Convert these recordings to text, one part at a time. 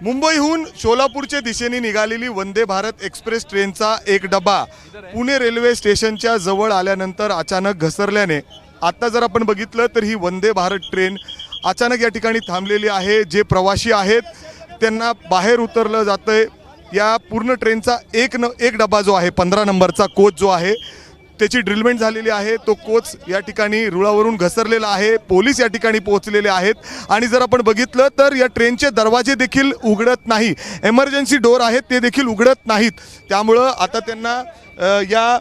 मुंबईहून सोलापूरच्या दिशेने निघालेली वंदे भारत एक्सप्रेस ट्रेनचा एक डबा पुणे रेल्वे स्टेशनच्या जवळ आल्यानंतर अचानक घसरल्याने आता जर आपण बघितलं तर ही वंदे भारत ट्रेन अचानक या ठिकाणी थांबलेली आहे। जे प्रवासी आहेत त्यांना बाहेर उतरलं जातंय। या पूर्ण ट्रेनचा एक डबा जो आहे 15 नंबरचा कोच जो आहे त्याची ड्रिलमेंट झालेली आहे। तो कोच या ठिकाणी रुळावरून घसरलेला आहे। पोलीस या ठिकाणी पोहोचलेले आहेत आणि जर आपण बघितलं तर या ट्रेनचे दरवाजे देखील उघडत नाही, इमर्जन्सी डोर आहेत ते देखील उघडत नाहीत। त्यामुळे आता त्यांना या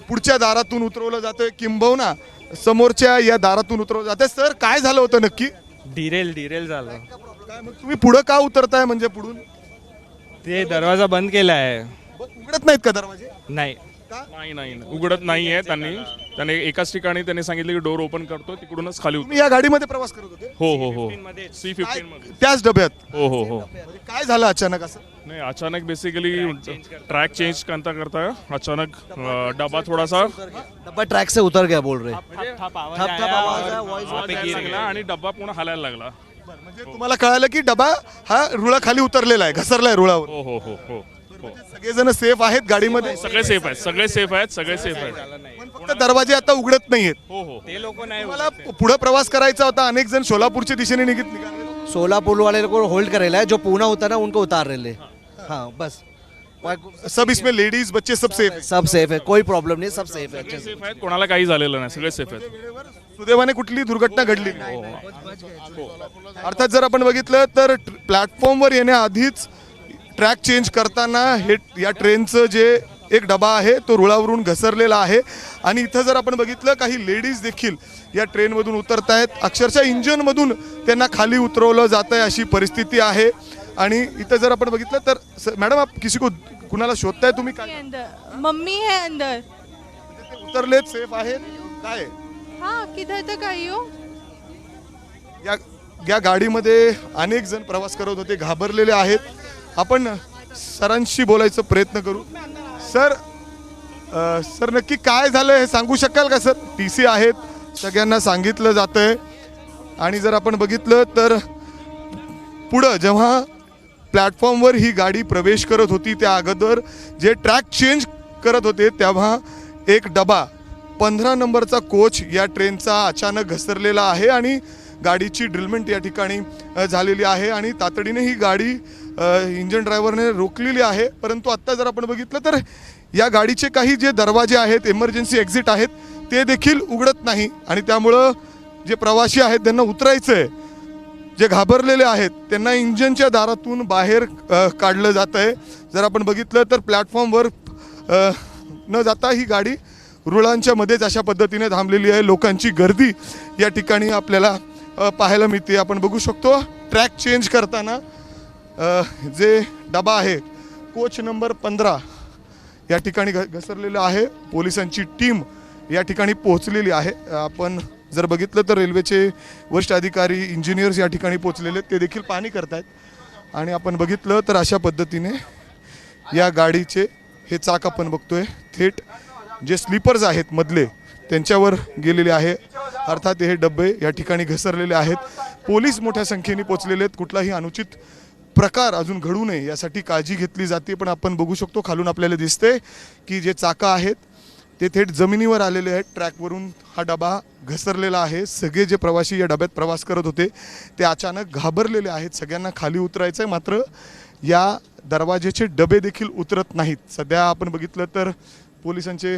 पुढच्या दारातून उतरवलं जातंय, किंबहुना समोरच्या या दारातून उतरवलं जातंय। सर काय झालं होतं नक्की? डिरेल झालं। काय मग तुम्ही पुढे का उतरताय? म्हणजे पुढून ते दरवाजा बंद केला आहे। उघडत नाहीत का दरवाजे? नाही नाही उघडत नाहीये। त्यांनी एकाच ठिकाणी त्यांनी सांगितलं की डोर ओपन करतो, तिकडूनच खाली तुम्ही या गाडीमध्ये प्रवास करत होते? हो C15 मध्ये त्याच डब्यात? हो काय झालं अचानक असं? नाही, अचानक बेसिकली ट्रैक चेंज करता अचानक डब्बा थोडासा डब्बा ट्रैक से उतर गया बोल रहे। ठप आवाज आया, वहाँ पे गिर गया आणि डब्बा पूर्ण हालायला लागला। म्हणजे तुम्हाला कळालं की डबा हा रुळा खाली उतरलेला आहे, घसरलाय रुळावर? हो सगळेजण सेफ आहेत गाडीमध्ये? सगळे सेफ आहेत। पण फक्त दरवाजे आता उघडत नाहीयेत। हो ते लोक नाही तुम्हाला पुढे प्रवास करायचा होता, अनेक जण सोलापूरच्या दिशेने निघाले। सोलापुर वाले को होल्ड करेला है, जो पूना होता ना उनको उतार रहे। हाँ बस सब इसमें लेडीज बच्चे सब सेफ हैं? सब सेफ है, कोई प्रॉब्लम नहीं, सब सेफ है, अच्छे से। सेफ आहेत, कोणाला काही झालेलं नाही, सगळे सेफ आहेत। सुदैवाने कुठली दुर्घटना घडली नाही। अर्थात जर आपण बघितलं तर प्लॅटफॉर्मवर येण्याआधीच ट्रॅक चेंज करताना हे या ट्रेनचं जे एक डबा आहे तो रुळावरून घसरलेला आहे आणि इथं जर आपण बघितलं काही लेडीज देखील या ट्रेनमधून उतरत आहेत। अक्षरशः इंजनमधून त्यांना खाली उतरवलं जात आहे अशी परिस्थिती आहे। आणि इथं जर आपण बघितलं तर मॅडम आप किसी को कुणाला शोधताय तुम्ही? काय अंदर मम्मी है अंदर। ते उतरलेत, सेफ आहेत काय? हाँ किधर तक आई हो? या गाडीमध्ये अनेक जण प्रवास करत होते, घाबरलेले आहेत। आपण सरांशी बोलायचा प्रयत्न करू। सर नक्की काय झालं हे सांगू शकाल का? सर TC आहेत, सगळ्यांना सांगितलं जातंय आणि जर आपण बघितलं तर पुढं जेव्हा प्लॅटफॉर्मवर ही गाडी प्रवेश करत होती त्या अगोदर जे ट्रॅक चेंज करत होते तेव्हा एक डबा 15 नंबरचा कोच या ट्रेनचा अचानक घसरलेला आहे आणि गाडीची ड्रिलमेंट या ठिकाणी झालेली आहे आणि तातडीने ही गाडी इंजिन ड्रायव्हरने रोखलेली आहे। परंतु आत्ता जर आपण बघितलं तर या गाडीचे काही जे दरवाजे आहेत, इमर्जन्सी एक्झिट आहेत ते देखील उघडत नाही आणि त्यामुळं जे प्रवासी आहेत त्यांना उतरायचं आहे, जे घाबरलेले आहेत त्यांना इंजिनच्या दारातून बाहेर काढलं जात आहे। जर आपण बघितलं तर प्लॅटफॉर्मवर न जाता ही गाडी रुळांच्या मध्येच अशा पद्धतीने थांबलेली आहे। लोकांची गर्दी या ठिकाणी आपल्याला पाहायला मिळते। आपण बघू शकतो ट्रॅक चेंज करताना जे डबा आहे कोच नंबर 15 या ठिकाणी घसरलेला आहे। पोलिसांची टीम या ठिकाणी पोहोचलेली आहे। आपण जर बघितलं तर रेल्वेचे वरिष्ठ अधिकारी, इंजिनियर्स या ठिकाणी पोहोचलेले ते देखील पाहणी करतायत आणि आपण बघितलं तर अशा पद्धतीने या गाडीचे हे चाक आपण बघतोय थेट जे स्लीपर्स आहेत मधले त्यांच्यावर गेलेले आहे। अर्थात हे डबे या ठिकाणी घसरलेले आहेत। पोलीस मोठ्या संख्येने पोहोचलेले आहेत। कुठलाही अनुचित प्रकार अजून घडू नये यासाठी काळजी घेतली जाते। पण आपण बघू शकतो खालून आपल्याला दिसते की जे चाका आहेत ते थेट जमिनीवर आलेले आहेत। ट्रॅकवरून हा डबा घसरलेला आहे। सगळे जे प्रवासी या डब्यात प्रवास करत होते ते अचानक घाबरलेले आहेत। सगळ्यांना खाली उतरायचं आहे, मात्र या दरवाजेचे डबे देखील उतरत नाहीत। सध्या आपण बघितलं तर पोलिसांचे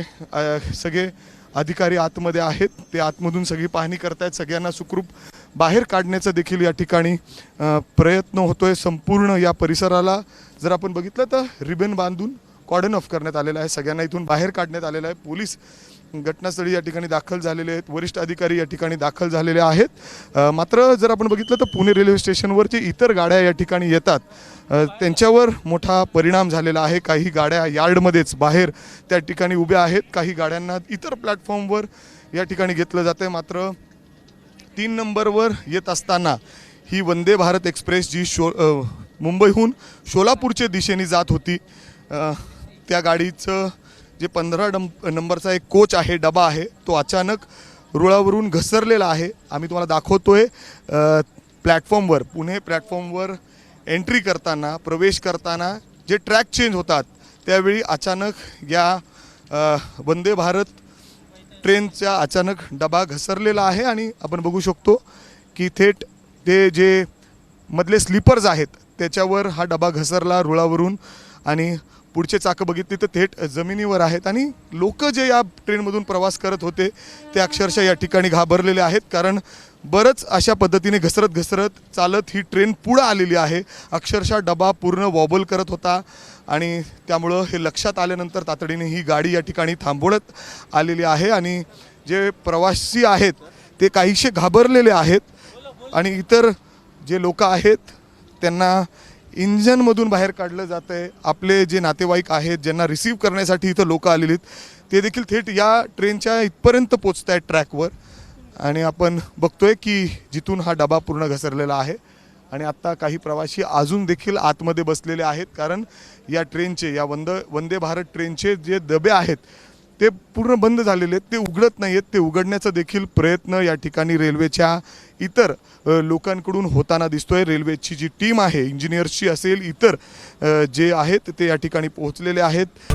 सगळे अधिकारी आतमध्ये आहेत, ते आतमधून सगळी पाहणी करतायत। सगळ्यांना सुखरूप बाहेर काढण्याचा देखील या ठिकाणी प्रयत्न होतोय। संपूर्ण या परिसराला जर आपण बघितलं तर रिबन बांधून कॉर्डन ऑफ करण्यात आलेलं आहे। सगळ्यांना इथून बाहेर काढण्यात आलेलं आहे। पोलीस घटनास्थळी या ठिकाणी दाखल झालेले आहेत, वरिष्ठ अधिकारी या ठिकाणी दाखल झालेले आहेत। मात्र जर आपण बघितलं तर पुणे रेल्वे स्टेशनवर जे इतर गाड्या या ठिकाणी येतात त्यांच्यावर मोठा परिणाम झालेला आहे। काही गाड्या यार्डमध्येच बाहेर त्या ठिकाणी उभ्या आहेत, काही गाड्यांना इतर प्लॅटफॉर्मवर या ठिकाणी घेतलं जातं आहे। मात्र 3 नंबरवर येत असताना ही वंदे भारत एक्सप्रेस जी मुंबईहून सोलापूरच्या दिशेने जात होती त्या गाडीचं जे 15 नंबरचा एक कोच आहे, डबा आहे, तो अचानक रुळावरून घसरलेला आहे। आम्ही तुम्हाला दाखवतोय प्लॅटफॉर्मवर, पुणे प्लॅटफॉर्मवर एंट्री करताना प्रवेश करताना जे ट्रॅक चेंज होतात त्यावेळी अचानक या वंदे भारत ट्रेनचा अचानक डबा घसरलेला आहे आणि आपण बघू शकतो की थेट ते जे मधले स्लीपर्स आहेत त्याच्यावर हा डबा घसरला रुळावरून आणि पुढचे चाकं बघितली तर थेट जमिनीवर आहेत आणि लोक जे या ट्रेनमधून प्रवास करत होते ते अक्षरशः या ठिकाणी घाबरलेले आहेत कारण बरंच अशा पद्धतीने घसरत चालत ही ट्रेन पुढं आलेली आहे. अक्षरशः डबा पूर्ण वॉबल करत होता आणि त्यामुळं हे लक्षात आल्यानंतर तातडीने ही गाडी या ठिकाणी थांबवण्यात आलेली आहे आणि जे प्रवासी आहेत ते काहीसे घाबरलेले आहेत आणि इतर जे लोक आहेत त्यांना इंजनमधून बाहेर काढलं जातं आहे. आपले जे नातेवाईक आहेत ज्यांना रिसीव्ह करण्यासाठी इथं लोक आलेली आहेत ते देखील थेट या ट्रेनच्या इथपर्यंत पोचत आहेत ट्रॅकवर आणि आपण बघतोय की जिथून हा डबा पूर्ण घसरलेला आहे आणि आत्ता काही प्रवासी अजून देखील आतमध्ये बसलेले आहेत कारण या ट्रेनचे या वंदे भारत ट्रेनचे जे डबे आहेत ते पूर्ण बंद झालेले आहेत, ते उघडत नाही आहेत. ते उघडण्याचा देखील प्रयत्न या ठिकाणी रेल्वेच्या इतर लोकांकडून होताना दिसतोय. रेल्वेची जी टीम आहे इंजिनियर्सची असेल इतर जे आहेत ते या ठिकाणी पोहोचलेले आहेत.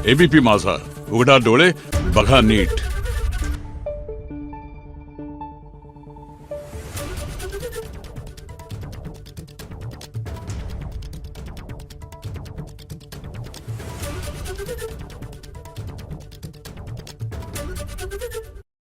एबीपी माझा, उघडा डोळे बघा नीट.